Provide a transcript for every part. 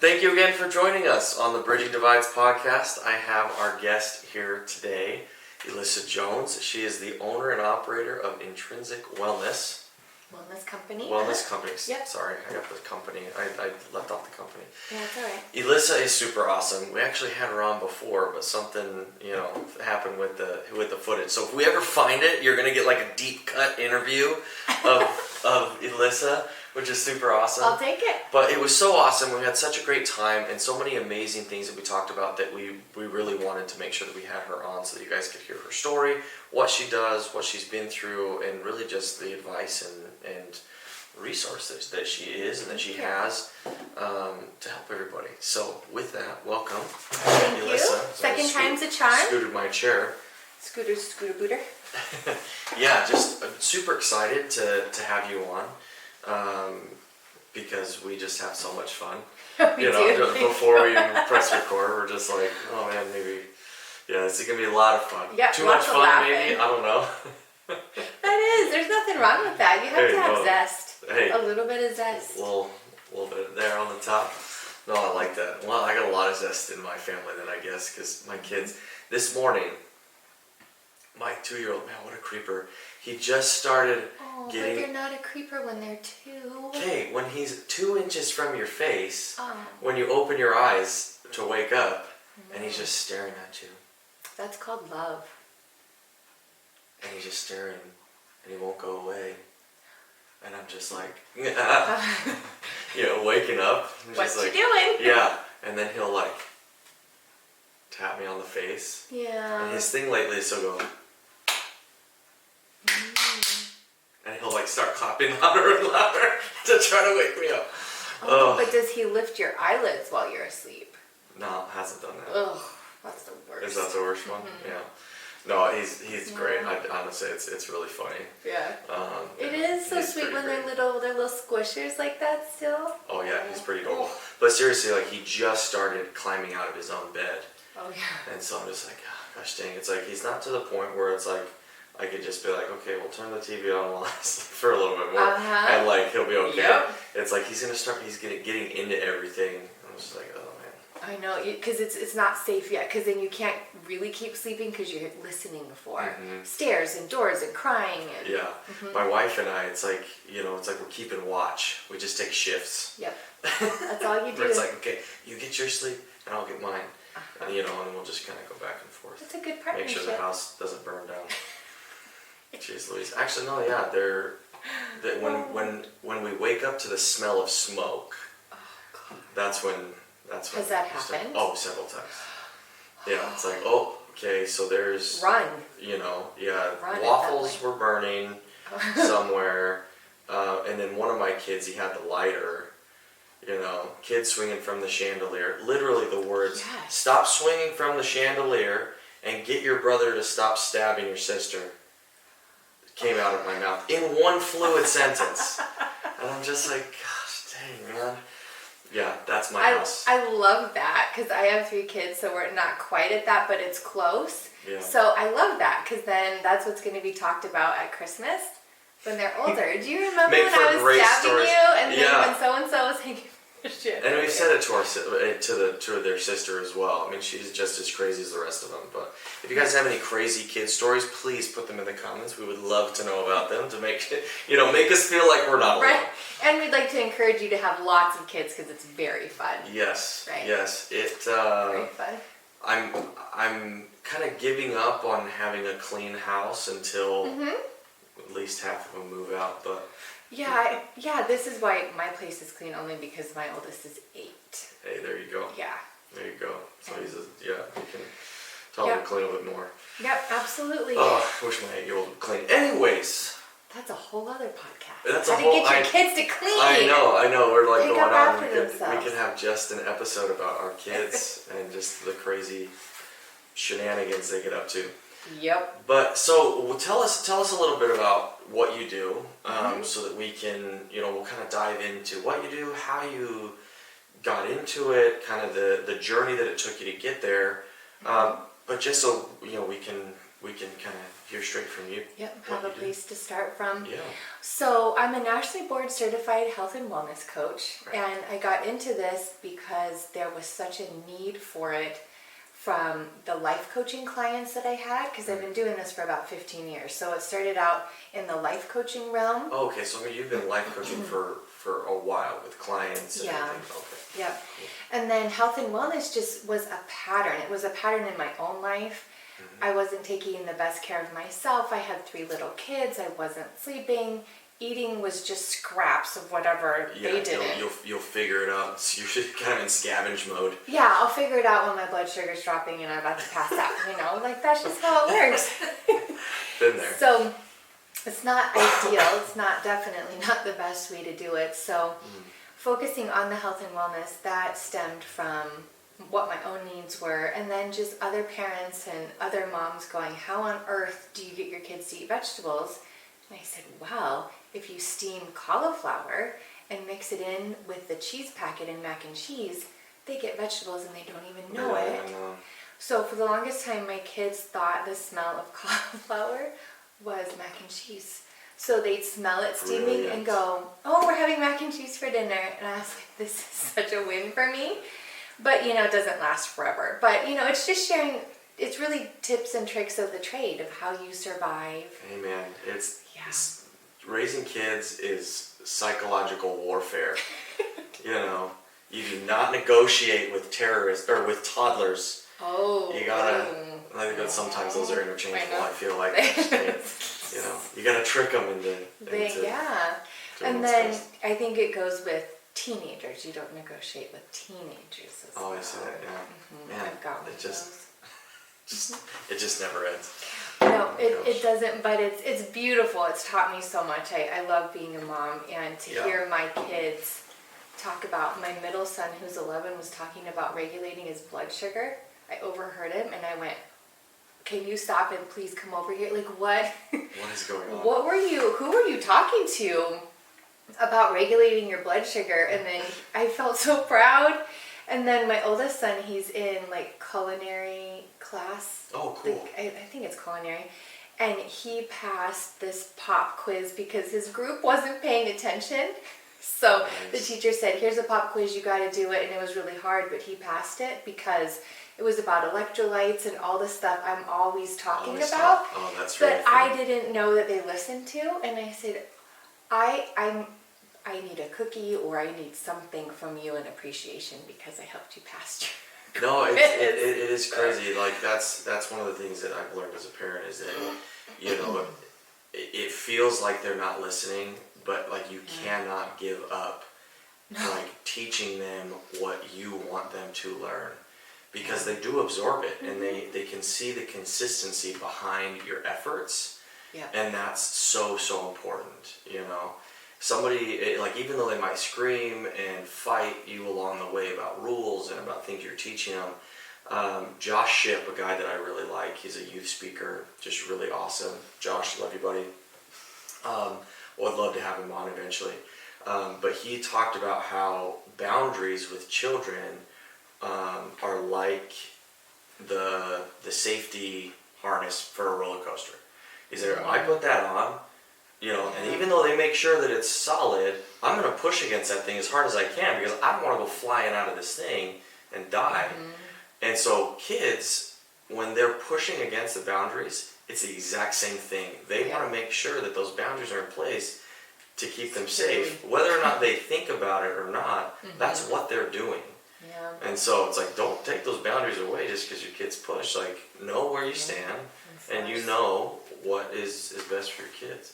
Thank you again for joining us on the Bridging Divides podcast. I have our guest here today, Elissa Jones. She is the owner and operator of Intrinsic Wellness Company. Wellness Company. Yep. Sorry, I got the company. I left off the company. Yeah, that's all right. Elissa is super awesome. We actually had her on before, but something happened with the footage. So if we ever find it, you're gonna get like a deep cut interview of Elissa, which is super awesome. I'll take it. But it was so awesome. We had such a great time and so many amazing things that we talked about that we really wanted to make sure that we had her on so that you guys could hear her story, what she does, what she's been through, and really just the advice and resources that she is and that she has to help everybody. So with that, welcome. Thank Elissa. you. Second time's a charm. Scooted my chair. Scooter booter. Yeah, just super excited to have you on. Because we just have so much fun. We do. Before we even press record, we're just like, oh man, maybe, this is gonna be a lot of fun. Yeah, Too much fun, laughing. maybe. I don't know. That is. There's nothing wrong with that. You have to have zest. Hey, a little bit of zest. A little bit there on the top. No, I like that. Well, I got a lot of zest in my family then, I guess, because my kids. This morning, my 2-year-old, man, what a creeper. He just started getting... But they're not a creeper when they're 2. Okay, when he's 2 inches from your face, when you open your eyes to wake up, and he's just staring at you. That's called love. And he's just staring, and he won't go away. And I'm just like, waking up. What's you doing? Yeah, and then he'll like tap me on the face. Yeah. And his thing lately is he'll go, and he'll like start clapping louder and louder to try to wake me up. But does he lift your eyelids while you're asleep? No, hasn't done that. Ugh, that's the worst. Is that the worst one? Yeah. No, he's great. Honestly, it's really funny. Yeah. It is so sweet when they're little squishers like that still. Oh yeah, he's pretty adorable. But seriously, like he just started climbing out of his own bed. Oh yeah. And so I'm just like, gosh dang, it's like he's not to the point where it's like I could just be like, okay, we'll turn the TV on while I sleep for a little bit more, and like he'll be okay. Yep. It's like he's getting into everything. I'm just like, oh man. I know, because it's not safe yet, because then you can't really keep sleeping because you're listening for stairs and doors and crying. And, yeah, my wife and I, it's like we're keeping watch. We just take shifts. Yep, that's all you do. It's like, okay, you get your sleep and I'll get mine, and and we'll just kind of go back and forth. That's a good partnership. Make sure the house doesn't burn down. Jeez Louise. Actually, no, yeah, when we wake up to the smell of smoke, that's when Has that happened? Oh, several times. Yeah, it's like, okay, so there's run. Run waffles were burning somewhere, and then one of my kids, he had the lighter. Kid swinging from the chandelier. Literally the words, "Stop swinging from the chandelier and get your brother to stop stabbing your sister," came out of my mouth in one fluid sentence. And I'm just like, gosh dang, man. Yeah, that's my house. I love that because I have 3 kids, so we're not quite at that, but it's close. Yeah. So I love that because then that's what's going to be talked about at Christmas when they're older. Do you remember when I was stabbing you and then when so-and-so was hanging shit? And we've said it to their sister as well. I mean, she's just as crazy as the rest of them. But if you guys have any crazy kid stories, please put them in the comments. We would love to know about them to make us feel like we're not alone. Right. And we'd like to encourage you to have lots of kids because it's very fun. Yes. Right. Yes. Very fun. I'm kind of giving up on having a clean house until at least half of them move out, but. Yeah, this is why my place is clean only because my oldest is 8. Hey, there you go. Yeah. There you go. So you can tell him to clean a bit more. Yep, absolutely. Oh, I wish my 8-year-old would clean. Anyways. That's a whole other podcast. That's How to get your kids to clean. I know. We're like going on. We could have just an episode about our kids and just the crazy shenanigans they get up to. Yep. But so tell us a little bit about what you do, so that we can, we'll kind of dive into what you do, how you got into it, kind of the journey that it took you to get there. But just so we can we can kind of hear straight from you. Yep, have a place to start from. Yeah. So I'm a nationally board certified health and wellness coach, Right. and I got into this because there was such a need for it from the life coaching clients that I had, because I've been doing this for about 15 years. So it started out in the life coaching realm. Oh, okay, so you've been life coaching for a while with clients and Yeah. everything. Okay. Yep. And then health and wellness just was a pattern. It was a pattern in my own life. I wasn't taking the best care of myself. I had 3 little kids. I wasn't sleeping. Eating was just scraps of whatever they did. You'll figure it out. So you're kind of in scavenge mode. Yeah, I'll figure it out when my blood sugar's dropping and I'm about to pass out. Like that's just how it works. Been there. So it's not ideal. It's definitely not the best way to do it. So focusing on the health and wellness, that stemmed from what my own needs were, and then just other parents and other moms going, how on earth do you get your kids to eat vegetables? And I said, wow, if you steam cauliflower and mix it in with the cheese packet and mac and cheese, they get vegetables and they don't even know it. So for the longest time, my kids thought the smell of cauliflower was mac and cheese. So they'd smell it steaming and go, oh, we're having mac and cheese for dinner. And I was like, this is such a win for me. But, it doesn't last forever. But, it's just sharing, it's really tips and tricks of the trade of how you survive. Amen. It's raising kids is psychological warfare. You do not negotiate with terrorists or with toddlers. Oh. You gotta, I think that sometimes those are interchangeable, I feel like. You gotta trick them into and then best. I think it goes with teenagers. You don't negotiate with teenagers as well. I see that, yeah. Man, it just never ends. No, it doesn't, but it's beautiful. It's taught me so much. I love being a mom, and to hear my kids talk about, my middle son who's 11 was talking about regulating his blood sugar. I overheard him and I went, can you stop and please come over here? Like what? What is going on? Who were you talking to about regulating your blood sugar? And then I felt so proud. And then my oldest son, he's in culinary class. Oh, cool. I think it's culinary. And he passed this pop quiz because his group wasn't paying attention. So the teacher said, here's a pop quiz, you got to do it. And it was really hard, but he passed it because it was about electrolytes and all the stuff I'm always talking about. Oh, that's really But I didn't know that they listened to. And I said, I need a cookie or I need something from you in appreciation because I helped you pass your No, it is crazy. Like that's one of the things that I've learned as a parent is that, it feels like they're not listening, but you cannot give up teaching them what you want them to learn, because they do absorb it and they can see the consistency behind your efforts. Yeah. And that's so important, Somebody, even though they might scream and fight you along the way about rules and about things you're teaching them, Josh Shipp, a guy that I really like, he's a youth speaker, just really awesome. Josh, love you, buddy. Would love to have him on eventually. But he talked about how boundaries with children are like the safety harness for a roller coaster. He said, I put that on, and even though they make sure that it's solid, I'm going to push against that thing as hard as I can because I don't want to go flying out of this thing and die. And so kids, when they're pushing against the boundaries, it's the exact same thing. They want to make sure that those boundaries are in place to keep them safe. Whether or not they think about it or not, that's what they're doing. Yeah. And so it's don't take those boundaries away just because your kids push. Know where you stand and you know what is best for your kids.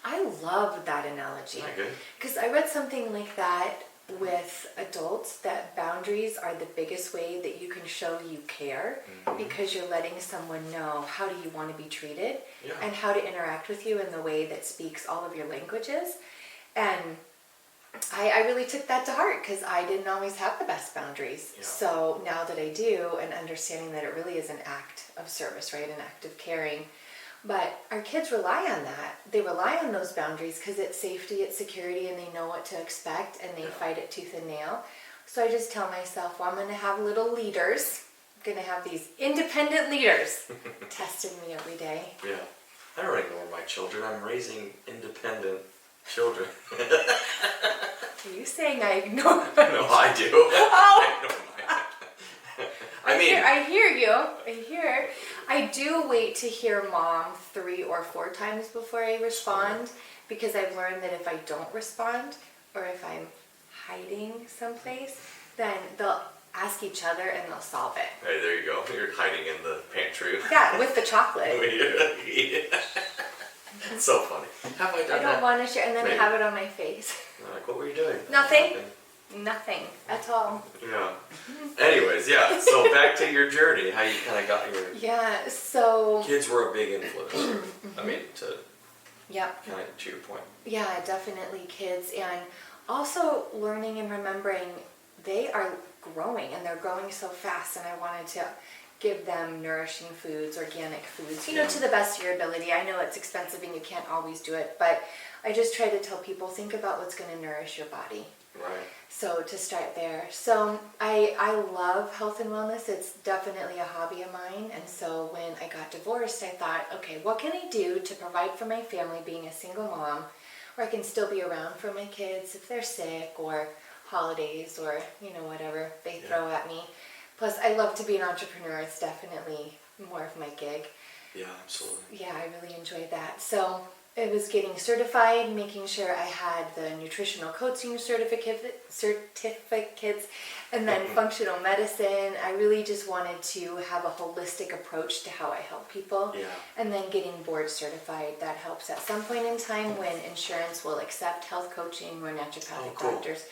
I love that analogy. Isn't that good? Because I read something like that with adults, that boundaries are the biggest way that you can show you care, because you're letting someone know how do you want to be treated and how to interact with you in the way that speaks all of your languages. And I really took that to heart because I didn't always have the best boundaries. Yeah. So now that I do, and understanding that it really is an act of service, right? An act of caring. But our kids rely on that. They rely on those boundaries because it's safety, it's security, and they know what to expect, and they fight it tooth and nail. So I just tell myself, well, I'm going to have little leaders gonna have these independent leaders testing me every day. Yeah. I don't ignore my children. I'm raising independent children. Are you saying I ignore them? No, I do. Oh. I mean, I hear you. I do wait to hear mom 3 or 4 times before I respond, because I've learned that if I don't respond, or if I'm hiding someplace, then they'll ask each other and they'll solve it. hey, there you go. You're hiding in the pantry. Yeah, with the chocolate. It's so funny. Have I done that? I don't want to share, and then Maybe. I have it on my face. Like, what were you doing? Nothing. Nothing at all. Yeah. Anyways, yeah. So back to your journey, how you kind of got your... Yeah, so... Kids were a big influence. I mean, Yep. kind of to your point. Yeah, definitely kids. And also learning and remembering they are growing, and they're growing so fast, and I wanted to give them nourishing foods, organic foods, you know, to the best of your ability. I know it's expensive and you can't always do it, but I just try to tell people, think about what's going to nourish your body. Right. So to start there. So I love health and wellness. It's definitely a hobby of mine. And so when I got divorced, I thought, okay, what can I do to provide for my family being a single mom, where I can still be around for my kids if they're sick or holidays or, you know, whatever they throw at me. Plus, I love to be an entrepreneur. It's definitely more of my gig. Yeah, absolutely. Yeah, I really enjoyed that. So it was getting certified, making sure I had the nutritional coaching certificates, and then functional medicine. I really just wanted to have a holistic approach to how I help people. Yeah. And then getting board certified. That helps at some point in time when insurance will accept health coaching or naturopathic doctors.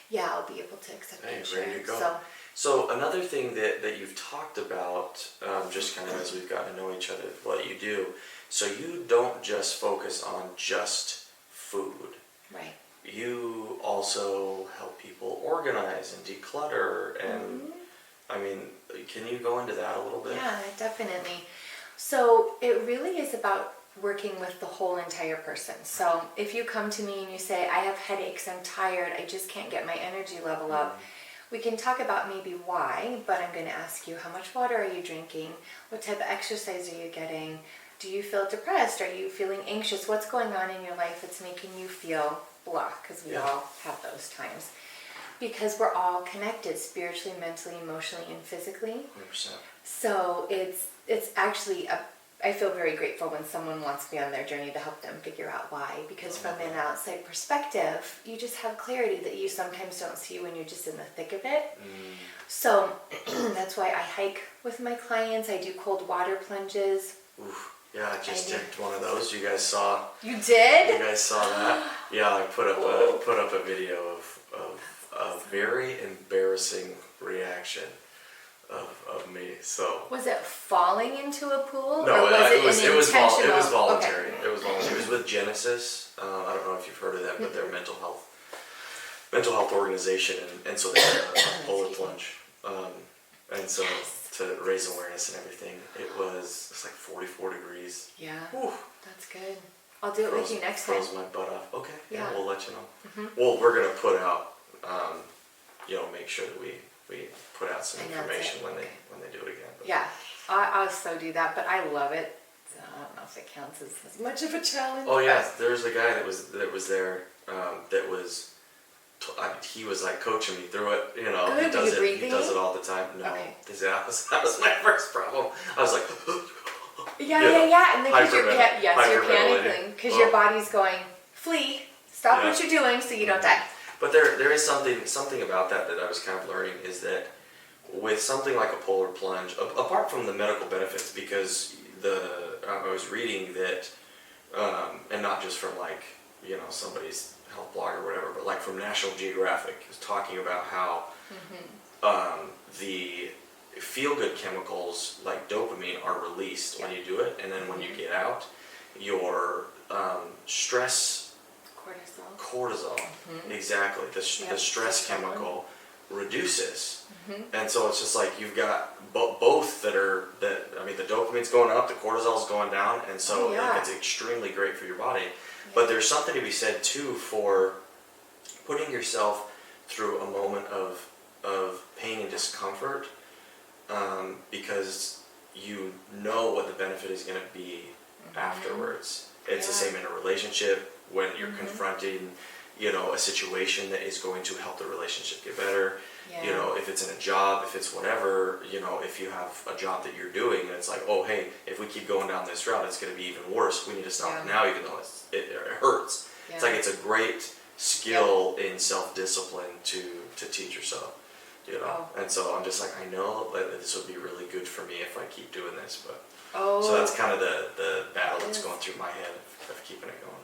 Yeah, I'll be able to accept insurance. Ready to go. So another thing that you've talked about, just kind of as we've gotten to know each other, what you do, so you don't just focus on just food. Right. You also help people organize and declutter, and I mean, can you go into that a little bit? Yeah, definitely. So it really is about working with the whole entire person. So if you come to me and you say, I have headaches, I'm tired, I just can't get my energy level up, we can talk about maybe why, but I'm going to ask you, how much water are you drinking? What type of exercise are you getting? Do you feel depressed? Are you feeling anxious? What's going on in your life that's making you feel blah? Because we all have those times. Because we're all connected spiritually, mentally, emotionally, and physically. 100%. So it's actually I feel very grateful when someone wants me on their journey to help them figure out why. Because from an outside perspective, you just have clarity that you sometimes don't see when you're just in the thick of it. So that's why I hike with my clients. I do cold water plunges. Oof. Yeah, I just did one of those. You guys saw. You did? You guys saw that? Yeah, I put up a video of a very embarrassing reaction of me. So was it falling into a pool? No, or was it was intentional? it was voluntary. Okay. It was voluntary. It was with Genesis. I don't know if you've heard of them, but they're a mental health organization, and so they had a polar plunge, and so to raise awareness and everything. It's like 44 degrees. Yeah, Whew. that's good. I'll do it with you next time. Froze my butt off. Okay, yeah, Yeah. we'll let you know. Well, we're gonna put out, make sure that we put out some information when they do it again. But. Yeah, I also do that, but I love it. So I don't know if it counts as much of a challenge. Oh yeah, there's a guy that was there he was like coaching me through it. You know, Good. He does it all the time. No, Okay. that was my first problem. I was like. Yeah, and then because you're hyperventilating. panicking because your body's going, flee, stop what you're doing so you don't die. But there is something about that I was kind of learning, is that with something like a polar plunge, apart from the medical benefits, because I was reading that, and not just from somebody's health blog or whatever, but like from National Geographic, is talking about how the feel-good chemicals like dopamine are released when you do it, and then when you get out, your stress cortisol exactly the stress chemical reduces, and so it's just like you've got both the dopamine's going up, the cortisol's going down, and so it's extremely great for your body. But there's something to be said too for putting yourself through a moment of pain and discomfort, because you know what the benefit is going to be afterwards. It's the same in a relationship when you're confronting, a situation that is going to help the relationship get better. Yeah. If it's in a job, if it's whatever, if you have a job that you're doing and it's like, oh, hey, if we keep going down this route, it's going to be even worse. We need to stop now, even though it hurts. Yeah. It's like it's a great skill in self-discipline to teach yourself. And so I'm just like, I know that this would be really good for me if I keep doing this, but so that's kind of the battle that's going through my head of keeping it going.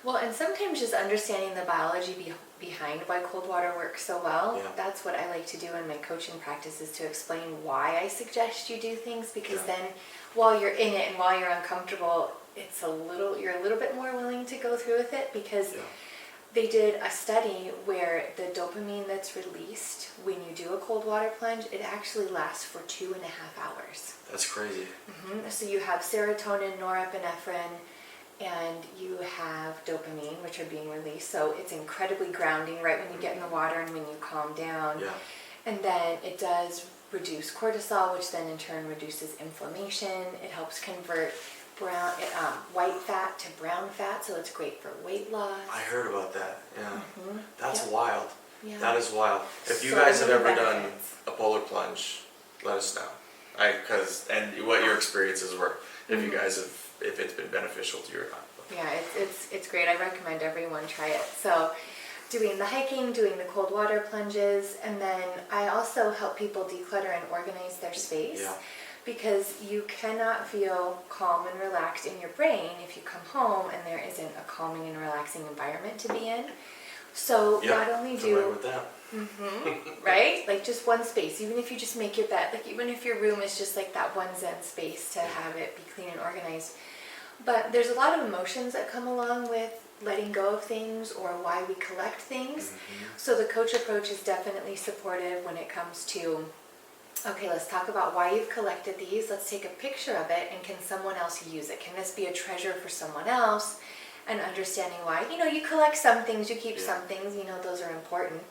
Well, and sometimes just understanding the biology behind why cold water works so well, that's what I like to do in my coaching practice, is to explain why I suggest you do things, because then while you're in it and while you're uncomfortable, you're a little bit more willing to go through with it, because they did a study where the dopamine that's released when you do a cold water plunge, it actually lasts for 2.5 hours. That's crazy. So you have serotonin, norepinephrine, and you have dopamine, which are being released. So it's incredibly grounding right when you get in the water and when you calm down. Yeah. And then it does reduce cortisol, which then in turn reduces inflammation. It helps convert white fat to brown fat, so it's great for weight loss. I heard about that. Yeah. That's wild. Yeah. That is wild. If you So guys have many ever benefits. done a polar plunge, let us know. And what your experiences were. If you guys have, if it's been beneficial to you or not. Yeah, it's great. I recommend everyone try it. So doing the hiking, doing the cold water plunges, and then I also help people declutter and organize their space. Yeah. Because you cannot feel calm and relaxed in your brain if you come home and there isn't a calming and relaxing environment to be in. So not only familiar with that. Right? Like just one space, even if you just make your bed, like even if your room is just like that one zen space to have it be clean and organized. But there's a lot of emotions that come along with letting go of things or why we collect things. So the coach approach is definitely supportive when it comes to, okay, let's talk about why you've collected these. Let's take a picture of it, and can someone else use it? Can this be a treasure for someone else? And understanding why, you collect some things, you keep some things, those are important.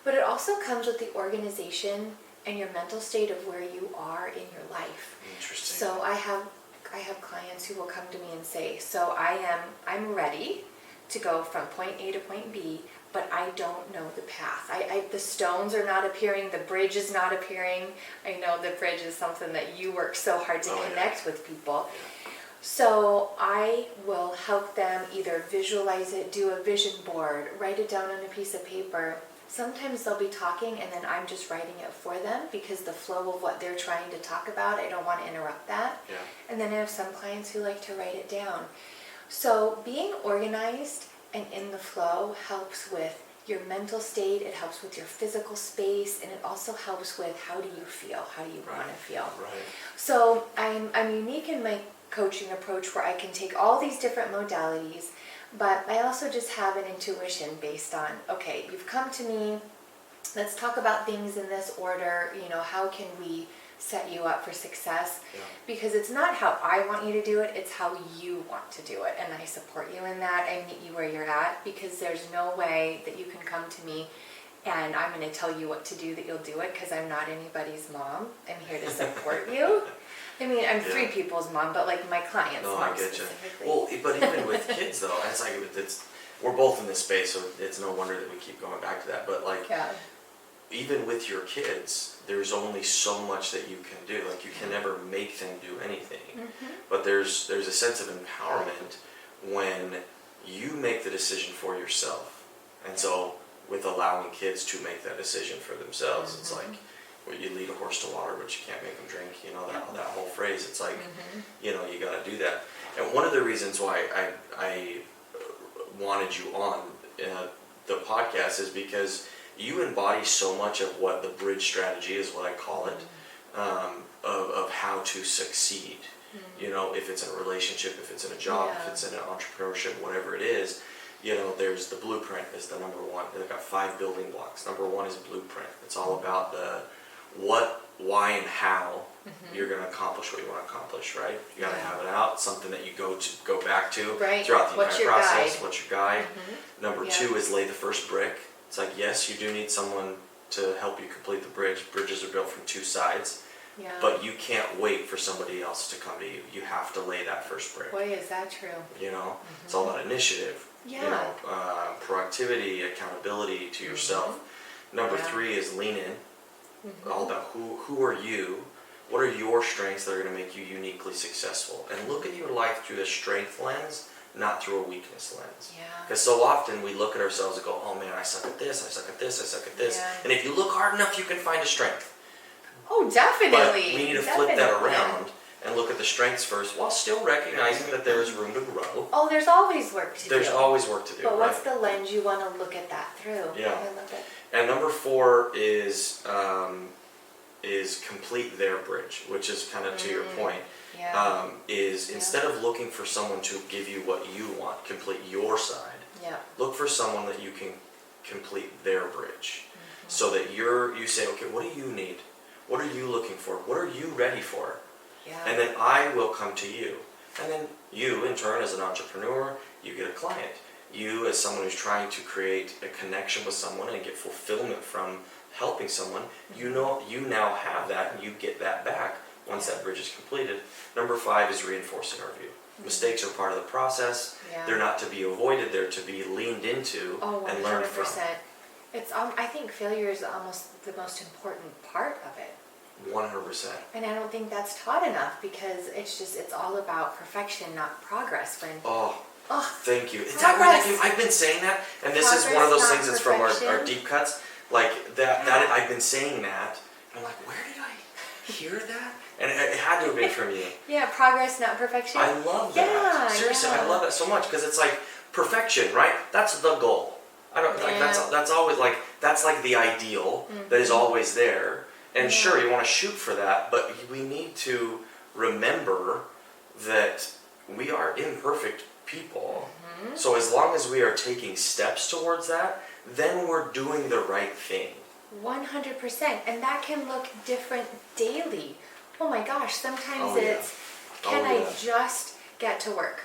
But it also comes with the organization and your mental state of where you are in your life. Interesting. So I have clients who will come to me and say, so I'm ready to go from point A to point B, but I don't know the path. The stones are not appearing, the bridge is not appearing. I know the bridge is something that you work so hard to connect with people. So I will help them either visualize it, do a vision board, write it down on a piece of paper. Sometimes they'll be talking and then I'm just writing it for them, because the flow of what they're trying to talk about, I don't want to interrupt that. Yeah. And then I have some clients who like to write it down. So being organized and in the flow helps with your mental state, it helps with your physical space, and it also helps with how do you feel, how do you want to feel. Right. So I'm unique in my coaching approach where I can take all these different modalities, but I also just have an intuition based on, okay, you've come to me, let's talk about things in this order, how can we set you up for success? Because it's not how I want you to do it, it's how you want to do it, and I support you in that. I meet you where you're at, because there's no way that you can come to me and I'm going to tell you what to do that you'll do it, because I'm not anybody's mom. I'm here to support you. I mean, I'm 3 people's mom, but like my clients' mom I get specifically. you. Well, but even with kids though, it's like we're both in this space, so it's no wonder that we keep going back to that. But like, even with your kids, there's only so much that you can do. Like you can never make them do anything. But there's a sense of empowerment when you make the decision for yourself. And so with allowing kids to make that decision for themselves, it's like, well, you lead a horse to water, but you can't make them drink. That whole phrase. It's like, you got to do that. And one of the reasons why I wanted you on the podcast is because you embody so much of what the bridge strategy is, what I call it, of how to succeed. If it's in a relationship, if it's in a job, if it's in an entrepreneurship, whatever it is, there's the blueprint is the number one. They've got 5 building blocks. Number 1 is blueprint. It's all about the what, why, and how you're going to accomplish what you want to accomplish, right? You got to have it out, something that you go back to throughout the entire process. Guide? What's your guide? Number 2 is lay the first brick. It's like, yes, you do need someone to help you complete the bridge. Bridges are built from 2 sides. Yeah. But you can't wait for somebody else to come to you. You have to lay that first brick. Boy, is that true. You know, it's all about initiative. Yeah. You know, proactivity, accountability to yourself. Number 3 is lean in. All about who are you? What are your strengths that are going to make you uniquely successful? And look at your life through the strength lens, not through a weakness lens. Yeah. Because so often we look at ourselves and go, oh man, I suck at this, I suck at this, I suck at this. Yeah. And if you look hard enough, you can find a strength. Oh, definitely. But we need to flip that around and look at the strengths first, while still recognizing that there is room to grow. Oh, there's always work to do. There's always work to do. But right? what's the lens you want to look at that through? Yeah. I love it. And number 4 is complete their bridge, which is kind of to your point. Yeah. Instead of looking for someone to give you what you want, complete your side. Yeah. Look for someone that you can complete their bridge, so that you say, okay, what do you need? What are you looking for? What are you ready for? Yeah. And then I will come to you. And then you, in turn, as an entrepreneur, you get a client. You, as someone who's trying to create a connection with someone and get fulfillment from helping someone, you now have that, and you get that back once that bridge is completed. Number 5 is reinforcing our view. Mistakes are part of the process. Yeah. They're not to be avoided. They're to be leaned into and learned from. 100%. It's I think failure is almost the most important part of it. 100%. And I don't think that's taught enough, because it's all about perfection, not progress. Thank you. Progress. I've been saying that, and this is one of those things that's from our perfection. deep cuts. Like that I've been saying that. I'm like, where did I hear that? And it had to have been from you. Yeah, progress, not perfection. I love that. Yeah, Seriously, yeah. I love that so much, because it's like perfection, right? That's the goal. I don't like that's always like that's like the ideal that is always there. And sure, you want to shoot for that, but we need to remember that we are imperfect people. So as long as we are taking steps towards that, then we're doing the right thing. 100%. And that can look different daily. Oh my gosh, sometimes it's, can I just get to work?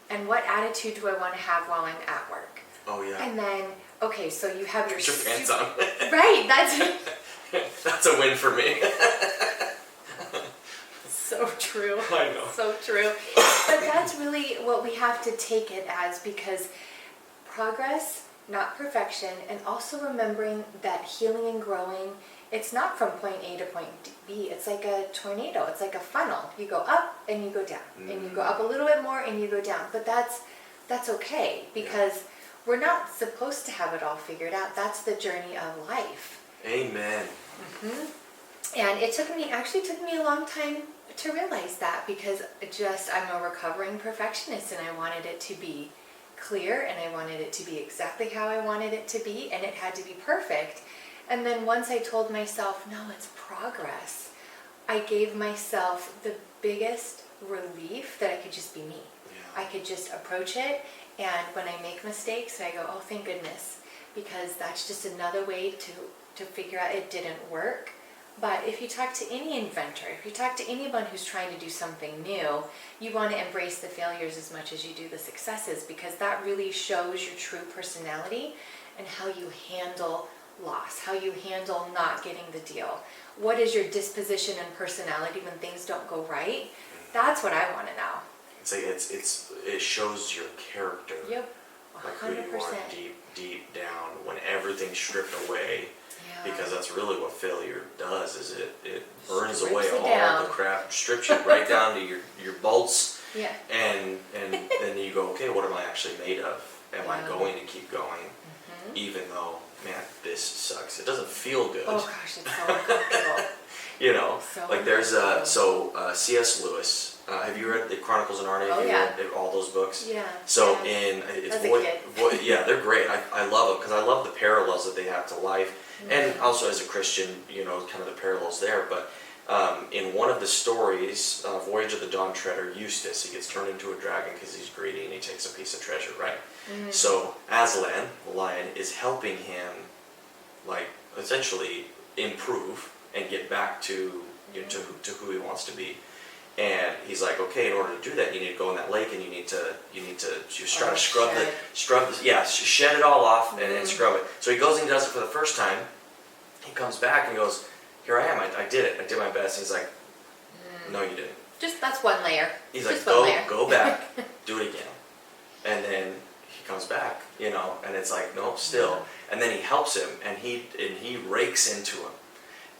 And what attitude do I want to have while I'm at work? Oh yeah. And then, okay, so you have your... Put your pants on. Right, that's... That's a win for me. So true. I know. So true. But that's really what we have to take it as, because progress, not perfection, and also remembering that healing and growing, it's not from point A to point B. It's like a tornado. It's like a funnel. You go up and you go down, and you go up a little bit more and you go down. But that's okay, because we're not supposed to have it all figured out. That's the journey of life. Amen. And it took me a long time to realize that, because I'm a recovering perfectionist, and I wanted it to be clear, and I wanted it to be exactly how I wanted it to be, and it had to be perfect. And then once I told myself, no, it's progress, I gave myself the biggest relief that I could just be me. Yeah. I could just approach it, and when I make mistakes, I go, oh, thank goodness, because that's just another way to figure out it didn't work. But if you talk to any inventor, if you talk to anyone who's trying to do something new, you want to embrace the failures as much as you do the successes, because that really shows your true personality and how you handle loss, how you handle not getting the deal. What is your disposition and personality when things don't go right? That's what I want to know. It's like it shows your character. Yep. 100%. Like who you are deep down when everything's stripped away. Because that's really what failure does, is it burns away all the crap, strips you right down to your bolts. Yeah. And then you go, okay, what am I actually made of? Am I going to keep going? Even though, man, this sucks. It doesn't feel good. Oh gosh, it's so uncomfortable. You know, so like there's C.S. Lewis. Have you read the Chronicles of Narnia? Oh, have you read all those books? Yeah. So yeah. it's yeah, they're great. I love them because I love the parallels that they have to life. And also as a Christian, you know, kind of the parallels there. But in one of the stories, Voyage of the Dawn Treader, Eustace, he gets turned into a dragon because he's greedy and he takes a piece of treasure, right? So Aslan, the lion, is helping him, like, essentially improve and get back to who he wants to be. And he's like, okay, in order to do that, you need to go in that lake and you need to just try to shed it all off and scrub it. So he goes and he does it for the first time. He comes back and goes, here I am. I did it. I did my best. And he's like, no, you didn't. That's one layer. He's just like, go back, do it again. And then he comes back, and it's like, nope, still. And then he helps him, and he rakes into him,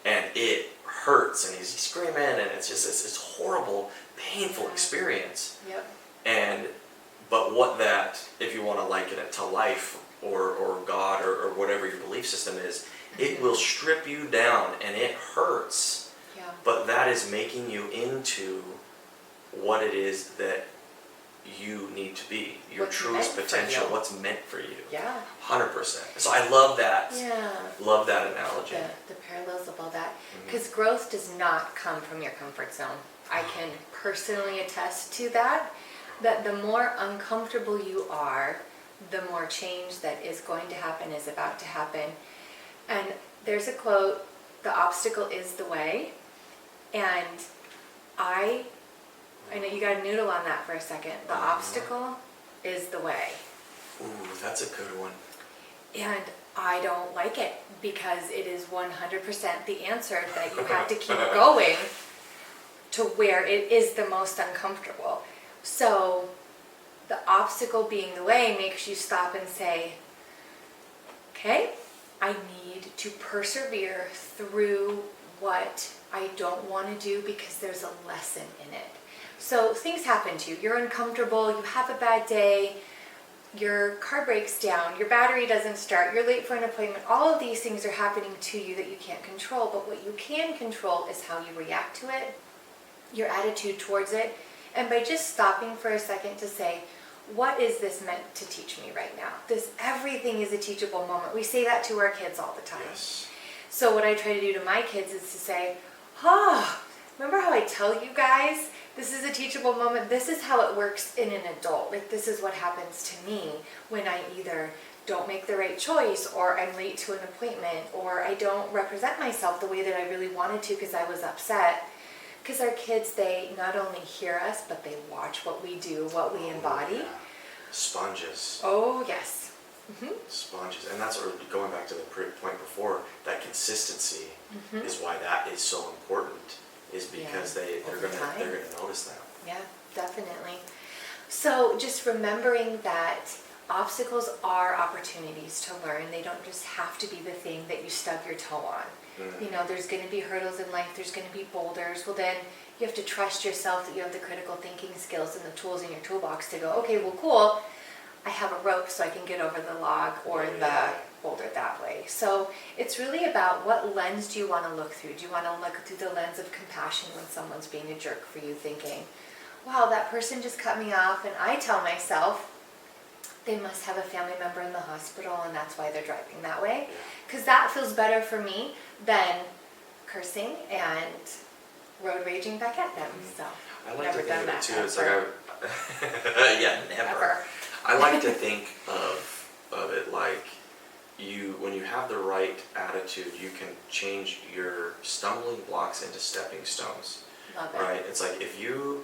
and it hurts, and he's screaming, and it's just this horrible, painful experience. Yep. But what that, if you want to liken it to life or God or whatever your belief system is, it will strip you down, and it hurts. Yeah. But that is making you into what it is that you need to be, your truest potential, what's meant for you. Yeah. 100%. So I love that. Yeah. Love that analogy. The parallels of all that. Because growth does not come from your comfort zone. I can personally attest to that the more uncomfortable you are, the more change that is going to happen, is about to happen. And there's a quote, the obstacle is the way. And I know you got to noodle on that for a second. The obstacle is the way. Ooh, that's a good one. And I don't like it because it is 100% the answer that you have to keep going to where it is the most uncomfortable. So the obstacle being the way makes you stop and say, okay, I need to persevere through what I don't want to do because there's a lesson in it. So things happen to you. You're uncomfortable, you have a bad day, your car breaks down, your battery doesn't start, you're late for an appointment. All of these things are happening to you that you can't control, but what you can control is how you react to it, your attitude towards it, and by just stopping for a second to say, what is this meant to teach me right now? Everything is a teachable moment. We say that to our kids all the time. Yes. So what I try to do to my kids is to say, remember how I tell you guys, this is a teachable moment. This is how it works in an adult. Like, this is what happens to me when I either don't make the right choice, or I'm late to an appointment, or I don't represent myself the way that I really wanted to because I was upset. Because our kids, they not only hear us, but they watch what we do, what we embody. Yeah. Sponges. Oh, yes. Sponges. And that's going back to the point before, that consistency is why that is so important, is because they're gonna notice that. Yeah, definitely. So just remembering that obstacles are opportunities to learn. They don't just have to be the thing that you stub your toe on. There's going to be hurdles in life, there's going to be boulders. Well, then you have to trust yourself that you have the critical thinking skills and the tools in your toolbox to go, okay, well, cool, I have a rope so I can get over the log or the boulder that way. So it's really about, what lens do you want to look through? Do you want to look through the lens of compassion when someone's being a jerk for you, thinking, wow, that person just cut me off, and I tell myself, they must have a family member in the hospital and that's why they're driving that way. Because that feels better for me than cursing and road raging back at them. So I like never to done think of that. it too. It's never. Ever. I like to think of it like when you have the right attitude, you can change your stumbling blocks into stepping stones. Love it. Right? It's like if you're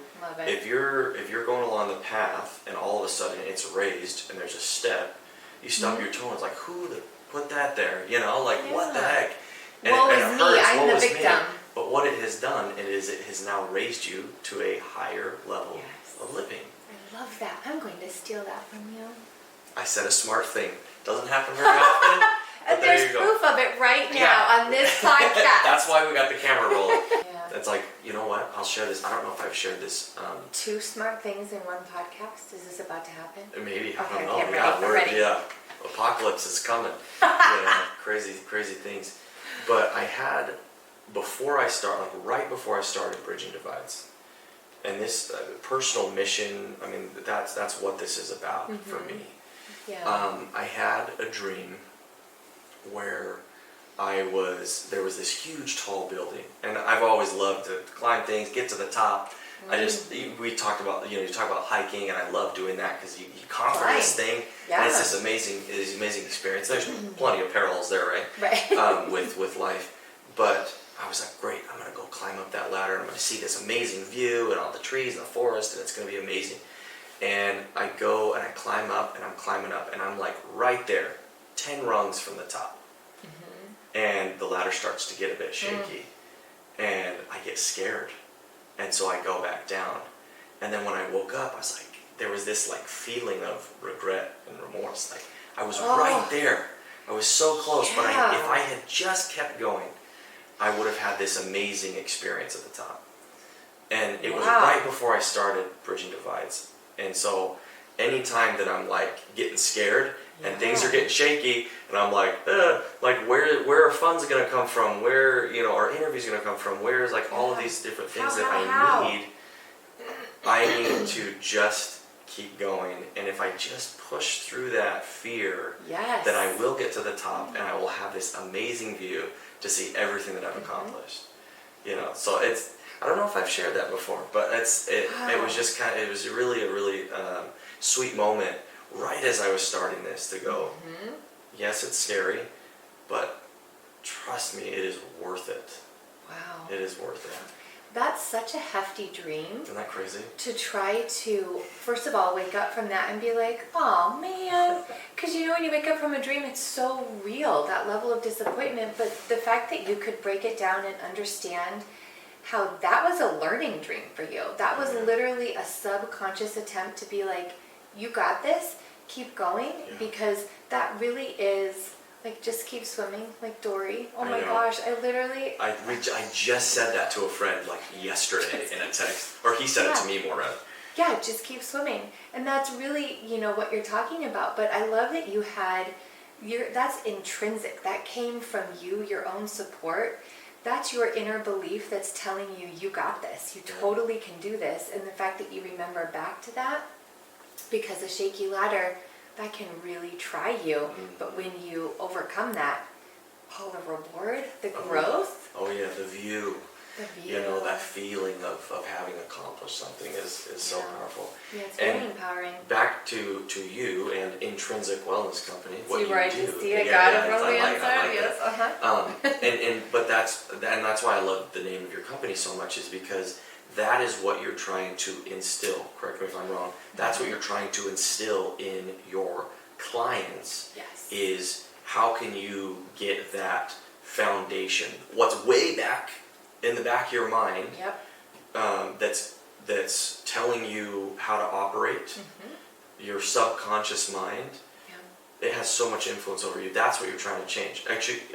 going along the path and all of a sudden it's raised and there's a step, you stub your toe and it's like, who put that there? What the heck? And Woe it is me, hurts. I'm Woe the is me. victim. But what it has done is it has now raised you to a higher level of living. I love that. I'm going to steal that from you. I said a smart thing. Doesn't happen very often. And there's proof of it right now on this podcast. That's why we got the camera rolling. It's like, you know what? I'll share this. I don't know if I've shared this. 2 smart things in one podcast. Is this about to happen? Maybe. I Okay, don't know. I'm ready. Apocalypse is coming. Crazy things. But I had, right before I started Bridging Divides, and this personal mission, I mean, that's what this is about for me. Yeah. I had a dream where there was this huge tall building, and I've always loved to climb things, get to the top. We talked about, you talk about hiking, and I love doing that because you conquer this thing, and it's this amazing experience. There's plenty of parallels there, right? With life, but I was like, great, I'm gonna go climb up that ladder, and I'm gonna see this amazing view and all the trees and the forest, and it's gonna be amazing. And I go and I climb up, and I'm climbing up, and I'm like right there, 10 rungs from the top. and the ladder starts to get a bit shaky, and I get scared, and so I go back down, and then when I woke up, I was like, there was this like feeling of regret and remorse, like I was right there, I was so close, but if I had just kept going, I would have had this amazing experience at the top. And it was right before I started Bridging Divides. And so anytime that I'm like getting scared and things are getting shaky and I'm like where are funds gonna come from? Where, you know, our interviews gonna come from? Where's like all of these different things I need to just keep going. And if I just push through that fear, then I will get to the top and I will have this amazing view to see everything that I've accomplished. You know, so it's, I don't know if I've shared that before, but it was just kind of, it was really a really sweet moment right as I was starting this to go, yes, it's scary, but trust me, it is worth it. Wow. It is worth it. That's such a hefty dream. Isn't that crazy? To try to, first of all, wake up from that and be like, oh man. Because you know, when you wake up from a dream, it's so real, that level of disappointment. But the fact that you could break it down and understand how that was a learning dream for you. That was literally a subconscious attempt to be like, you got this, keep going. Because that really is, like, just keep swimming, like Dory. Oh my gosh, I just said that to a friend like yesterday in a text, or he said it to me more rather. Yeah, just keep swimming. And that's really, you know, what you're talking about. But I love that you had, that's intrinsic. That came from you, your own support. That's your inner belief that's telling you, you got this. You totally can do this. And the fact that you remember back to that, because a shaky ladder, that can really try you. But when you overcome that, the reward, the growth. Oh yeah, the view. You know, that feeling of having accomplished something is so powerful. Yeah, it's very empowering. Back to you and Intrinsic Wellness Company. What see where you I do. just see I got it from the inside. Yes, but that's why I love the name of your company so much, is because that is what you're trying to instill. Correct me if I'm wrong. That's what you're trying to instill in your clients. Yes. Is how can you get that foundation? What's way back in the back of your mind? That's telling you how to operate. Your subconscious mind. It has so much influence over you. That's what you're trying to change.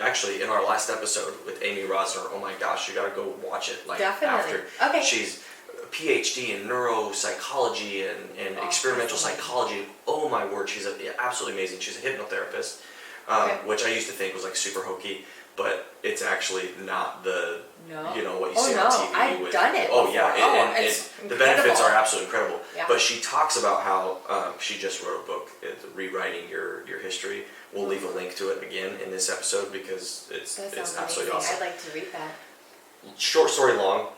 Actually, in our last episode with Amy Rosner, oh my gosh, you got to go watch it. Like Definitely. After she's a PhD in neuropsychology and experimental psychology. Oh my word, she's absolutely amazing. She's a hypnotherapist, which I used to think was like super hokey, but it's actually not the you know what you see on TV. I've done it. Oh before. yeah, and the benefits are absolutely incredible. Yeah. But she talks about how she just wrote a book, Rewriting Your History. We'll leave a link to it again in this episode because it's absolutely awesome. I'd like to read that. Short story long,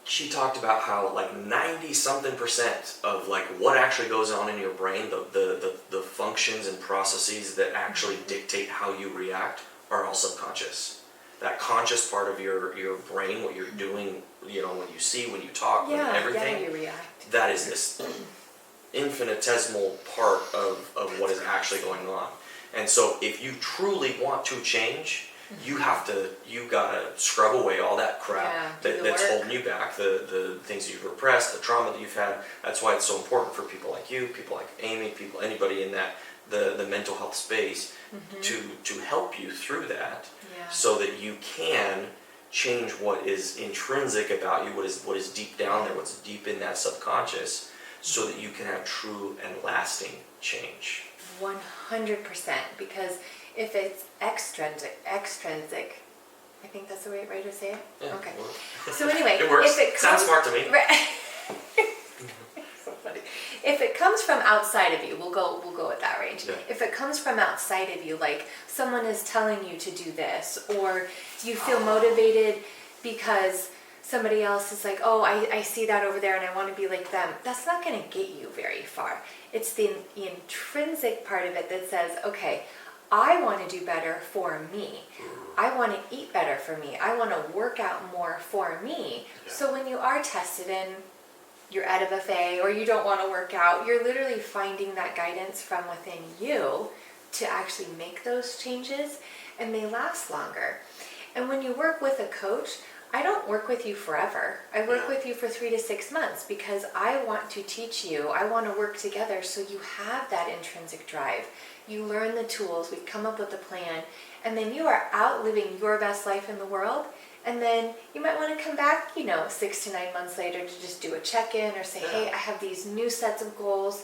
she talked about how like 90-something% of like what actually goes on in your brain, the functions and processes that actually dictate how you react, are all subconscious. That conscious part of your brain, what you're doing, you know, when you see, when you talk, when everything, you react. that is this infinitesimal part of what is actually going on. And so if you truly want to change, you gotta scrub away all that crap that's holding you back, the things that you've repressed, the trauma that you've had. That's why it's so important for people like you, people like Amy, anybody in that, the mental health space, to help you through that, so that you can change what is intrinsic about you, what is deep down there, what's deep in that subconscious, so that you can have true and lasting change. 100%, because if it's extrinsic, I think that's the right way to say it. Yeah, okay. Well, so anyway, it works. If it sounds smart to me. So funny. If it comes from outside of you, we'll go with that range. Yeah. If it comes from outside of you, like someone is telling you to do this, or you feel motivated because somebody else is like, oh, I see that over there and I want to be like them, that's not going to get you very far. It's the intrinsic part of it that says, okay, I want to do better for me. I want to eat better for me. I want to work out more for me. Yeah. So when you are tested and you're at a buffet or you don't want to work out, you're literally finding that guidance from within you to actually make those changes. and they last longer. And when you work with a coach, I don't work with you forever. I work with you for 3 to 6 months because I want to teach you. I want to work together so you have that intrinsic drive. You learn the tools, we come up with a plan, and then you are out living your best life in the world. And then you might want to come back, 6 to 9 months later to just do a check-in or say, hey, I have these new sets of goals.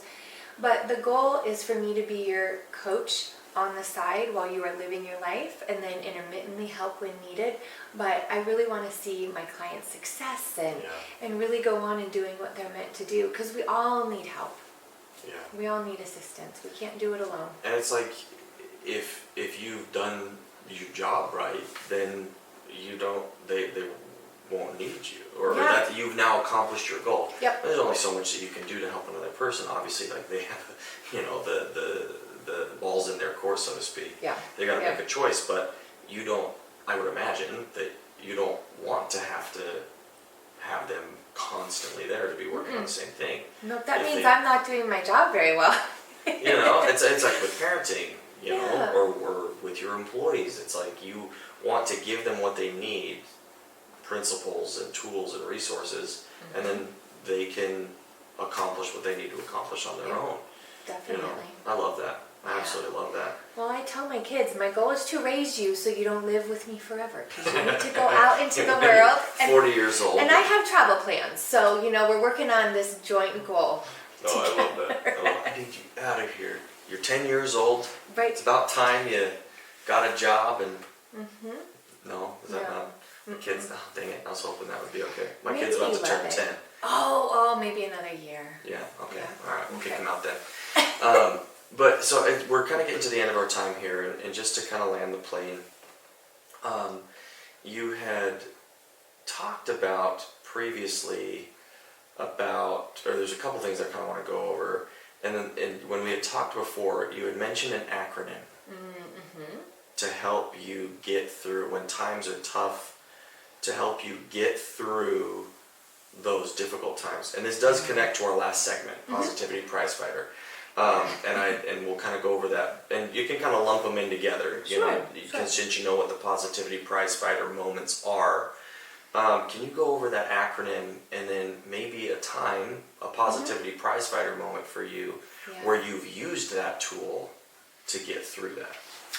But the goal is for me to be your coach on the side while you are living your life, and then intermittently help when needed. But I really want to see my clients' success and really go on and doing what they're meant to do, because we all need help. Yeah. We all need assistance. We can't do it alone. And it's like, if you've done your job right, then they won't need you, or that you've now accomplished your goal. Yep. There's only so much that you can do to help another person. Obviously, like they have, the balls in their court, so to speak. Yeah. They got to make a choice, but you don't. I would imagine that you don't want to have them constantly there to be working on the same thing. No, that means I'm not doing my job very well. It's like with parenting, or with your employees. It's like you want to give them what they need, principles and tools and resources, and then they can accomplish what they need to accomplish on their own. Definitely. I love that. I absolutely love that. Well, I tell my kids, my goal is to raise you so you don't live with me forever, because you need to go out into the world. And, 40 years old. And I have travel plans, so we're working on this joint goal. I love that. I need you out of here. You're 10 years old. Right. It's about time you got a job and. No, is that not? The kids. Oh, dang it! I was hoping that would be okay. My kid's about to turn 10. Oh, maybe another year. Yeah. Okay. Yeah. All right. We'll kick him out then. But so we're kind of getting to the end of our time here, and just to kind of land the plane, you had talked about previously or there's a couple things I kind of want to go over, and when we had talked before, you had mentioned an acronym to help you get through when times are tough, to help you get through those difficult times. And this does connect to our last segment, Positivity Prizefighter. And we'll kind of go over that, and you can kind of lump them in together, since you know what the Positivity Prizefighter moments are. Can you go over that acronym, and then maybe a Positivity Prizefighter moment for you where you've used that tool to get through that?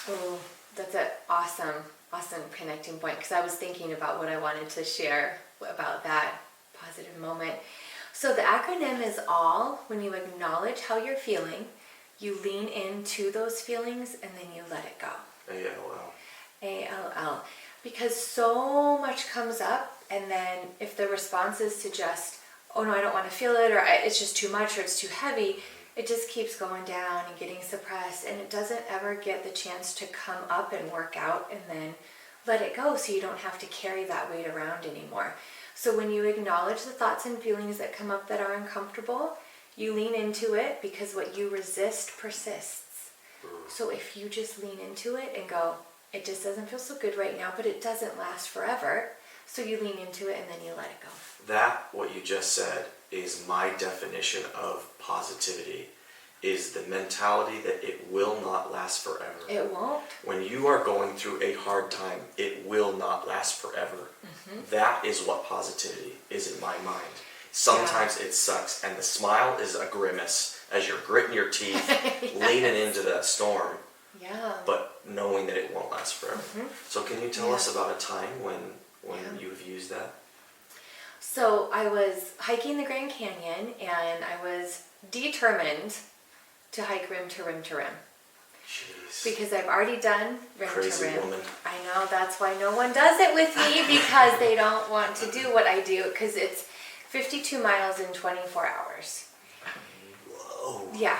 Oh, that's an awesome connecting point, because I was thinking about what I wanted to share about that positive moment. So the acronym is ALL. When you acknowledge how you're feeling, you lean into those feelings, and then you let it go. ALL. Because so much comes up, and then if the response is to just, oh no, I don't want to feel it, or it's just too much, or it's too heavy, it just keeps going down and getting suppressed, and it doesn't ever get the chance to come up and work out and then let it go, so you don't have to carry that weight around anymore. So when you acknowledge the thoughts and feelings that come up that are uncomfortable, you lean into it, because what you resist persists. So if you just lean into it and go, it just doesn't feel so good right now, but it doesn't last forever. So you lean into it and then you let it go. That, what you just said, is my definition of positivity, is the mentality that it will not last forever. It won't. When you are going through a hard time, it will not last forever. That is what positivity is in my mind. Sometimes it sucks, and the smile is a grimace as you're gritting your teeth, leaning into that storm, but knowing that it won't last forever. So can you tell us about a time when you've used that? So I was hiking the Grand Canyon, and I was determined to hike rim to rim to rim. Jeez. Because I've already done rim Crazy to rim. woman. I know, that's why no one does it with me, because they don't want to do what I do, because it's 52 miles in 24 hours. Whoa. Yeah.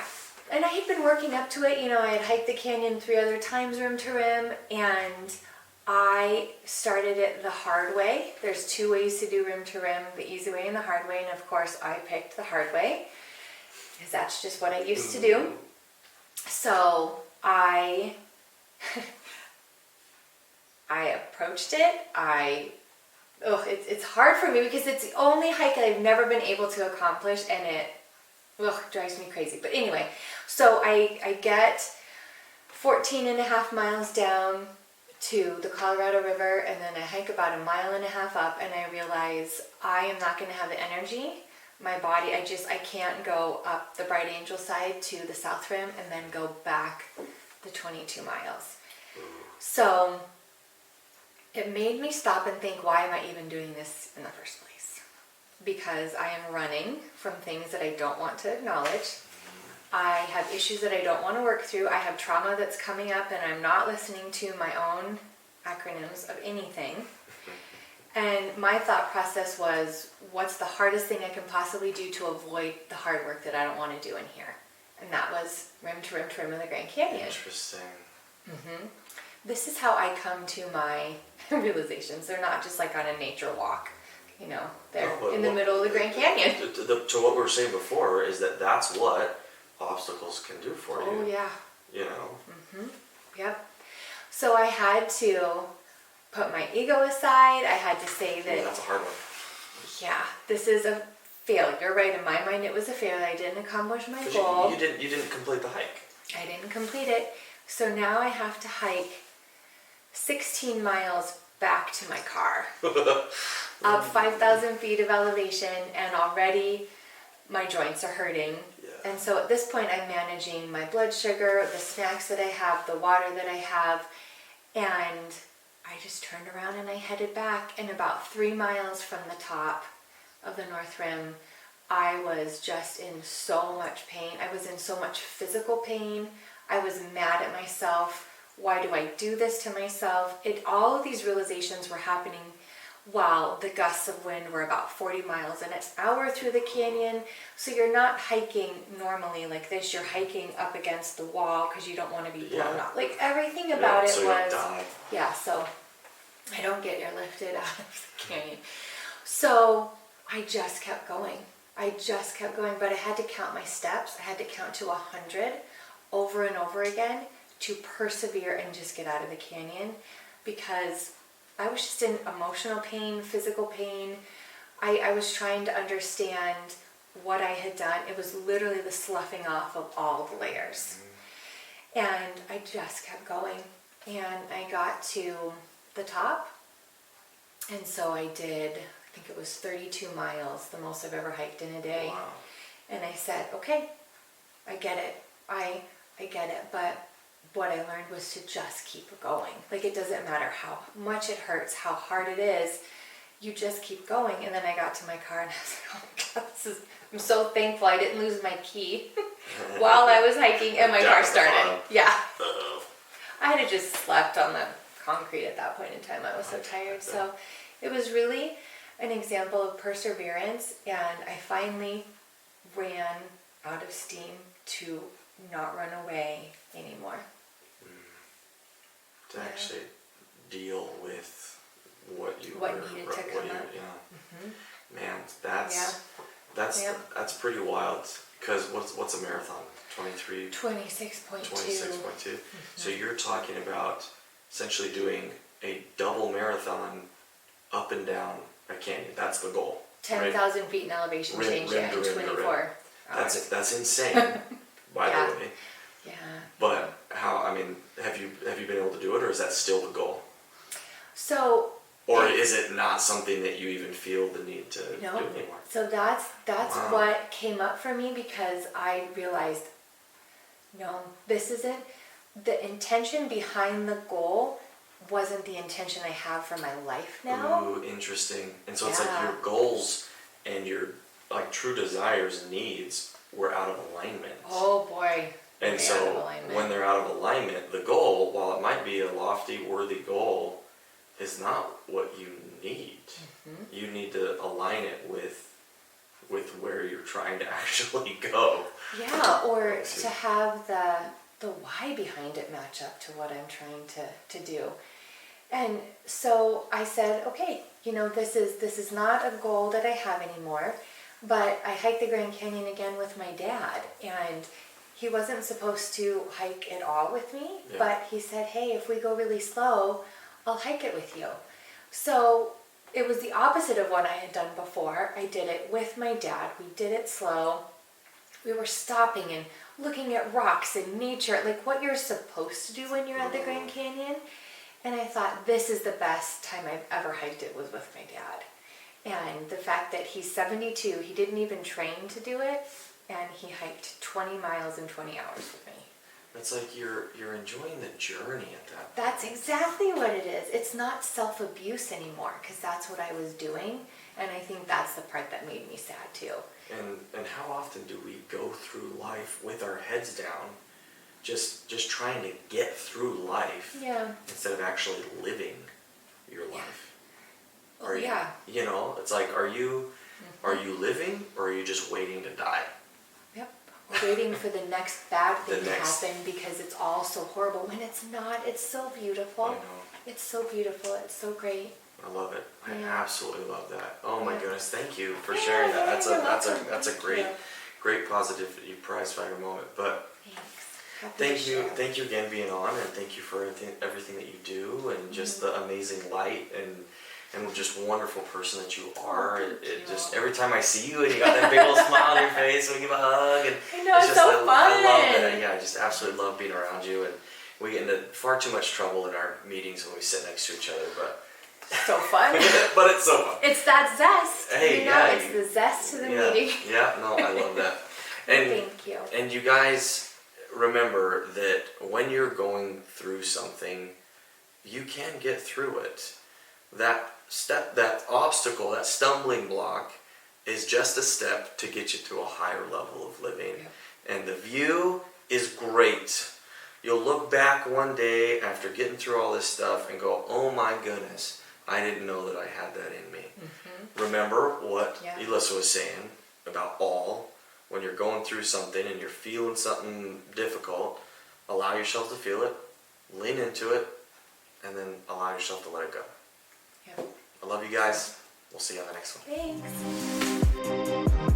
And I had been working up to it. I had hiked the canyon 3 other times rim to rim, and I started it the hard way. There's 2 ways to do rim to rim, the easy way and the hard way, and of course I picked the hard way, because that's just what I used to do. So I approached it. It's hard for me, because it's the only hike that I've never been able to accomplish, and it drives me crazy. But anyway, so I get 14 and a half miles down, to the Colorado River, and then I hike about 1.5 miles up, and I realize I am not going to have the energy. My body, I can't go up the Bright Angel side to the South Rim and then go back the 22 miles. So it made me stop and think, why am I even doing this in the first place? Because I am running from things that I don't want to acknowledge. I have issues that I don't want to work through. I have trauma that's coming up, and I'm not listening to my own acronyms of anything. And my thought process was, what's the hardest thing I can possibly do to avoid the hard work that I don't want to do in here? And that was rim to rim to rim of the Grand Canyon. Interesting. This is how I come to my realizations. They're not just like on a nature walk. They're in the middle of the Grand Canyon. To what we were saying before is that's what obstacles can do for you. Oh, yeah. Yep. So I had to put my ego aside. I had to say that... that's a hard one. Yeah, this is a failure, right? In my mind, it was a failure. I didn't accomplish my goal. You didn't complete the hike. I didn't complete it. So now I have to hike 16 miles back to my car. Up 5,000 feet of elevation, and already my joints are hurting. Yeah. And so at this point, I'm managing my blood sugar, the snacks that I have, the water that I have, and I just turned around and I headed back. And about 3 miles from the top of the North Rim, I was just in so much pain. I was in so much physical pain. I was mad at myself. Why do I do this to myself? All of these realizations were happening while the gusts of wind were about 40 miles an hour through the canyon. So you're not hiking normally like this. You're hiking up against the wall because you don't want to be blown up. Like everything about it was... Yeah, so I don't get airlifted out of the canyon. So I just kept going. But I had to count my steps. I had to count to 100 over and over again to persevere and just get out of the canyon, because I was just in emotional pain, physical pain. I was trying to understand what I had done. It was literally the sloughing off of all the layers. And I just kept going. And I got to the top. And so I did, I think it was 32 miles, the most I've ever hiked in a day. Wow. And I said, okay, I get it. I get it. But what I learned was to just keep going. Like, it doesn't matter how much it hurts, how hard it is, you just keep going. And then I got to my car and I was like, oh my God, I'm so thankful I didn't lose my key while I was hiking and my car started. Yeah. I had just slept on the concrete at that point in time. I was so tired. So it was really an example of perseverance, and I finally ran out of steam to not run away anymore. To actually deal with what needed to come up. Man, that's pretty wild. Because what's a marathon? 26.2. 26.2. So you're talking about essentially doing a double marathon up and down a canyon. That's the goal. 10,000 feet in elevation change in 24 hours. That's insane. By the way. Yeah. But have you been able to do it, or is that still the goal? So. Or is it not something that you even feel the need to do anymore? So that's wow. What came up for me, because I realized, no, this isn't, the intention behind the goal wasn't the intention I have for my life now. Ooh, interesting. And so it's like your goals and your like true desires and needs were out of alignment. Oh boy. And so when they're out of alignment, the goal, while it might be a lofty, worthy goal, is not what you need. You need to align it with where you're trying to actually go. Yeah, or to have the why behind it match up to what I'm trying to do. And so I said, okay, this is not a goal that I have anymore. But I hiked the Grand Canyon again with my dad, and he wasn't supposed to hike at all with me, but he said, hey, if we go really slow, I'll hike it with you. So it was the opposite of what I had done before. I did it with my dad. We did it slow. We were stopping and looking at rocks and nature, like what you're supposed to do when you're at the Grand Canyon. And I thought, this is the best time I've ever hiked it was with my dad. And the fact that he's 72, he didn't even train to do it, and he hiked 20 miles in 20 hours with me. It's like you're enjoying the journey at that point. That's exactly what it is. It's not self-abuse anymore, because that's what I was doing, and I think that's the part that made me sad too. And how often do we go through life with our heads down, just trying to get through life, Yeah. instead of actually living your life? Oh, yeah. You know, it's like, are you living, or are you just waiting to die? Yep. We're waiting for the next bad thing The to next- happen because it's all so horrible. When it's not, it's so beautiful. I know. It's so beautiful. It's so great. I love it. I Yeah. absolutely love that. Oh my Yeah. goodness, thank you for Yeah, sharing that. yeah, That's you're a welcome. that's a Thank great you. great positive prize fighter moment. But Thanks. Happy to thank you share. again being on, and thank you for everything that you do, and just the amazing light and just wonderful person that you are. Thank It you. just every time I see you and you got that big old smile on your face when you give a hug, and I know, it's just, so I love fun. it. Yeah, I just absolutely love being around you, and we get into far too much trouble in our meetings when we sit next to each other, but So fun. but it's so fun. It's that zest. Hey, you know, yeah, it's the zest to the Yeah, meeting. yeah, no, I love that. And Thank you. and you guys remember that when you're going through something, you can get through it. That step, that obstacle, that stumbling block is just a step to get you to a higher level of living. Yeah. And the view is great. You'll look back one day after getting through all this stuff and go, oh my goodness, I didn't know that I had that in me. Remember what Yeah. Elissa was saying about when you're going through something and you're feeling something difficult, allow yourself to feel it, lean into it, and then allow yourself to let it go. Yeah. I love you guys. We'll see you on the next one. Thanks.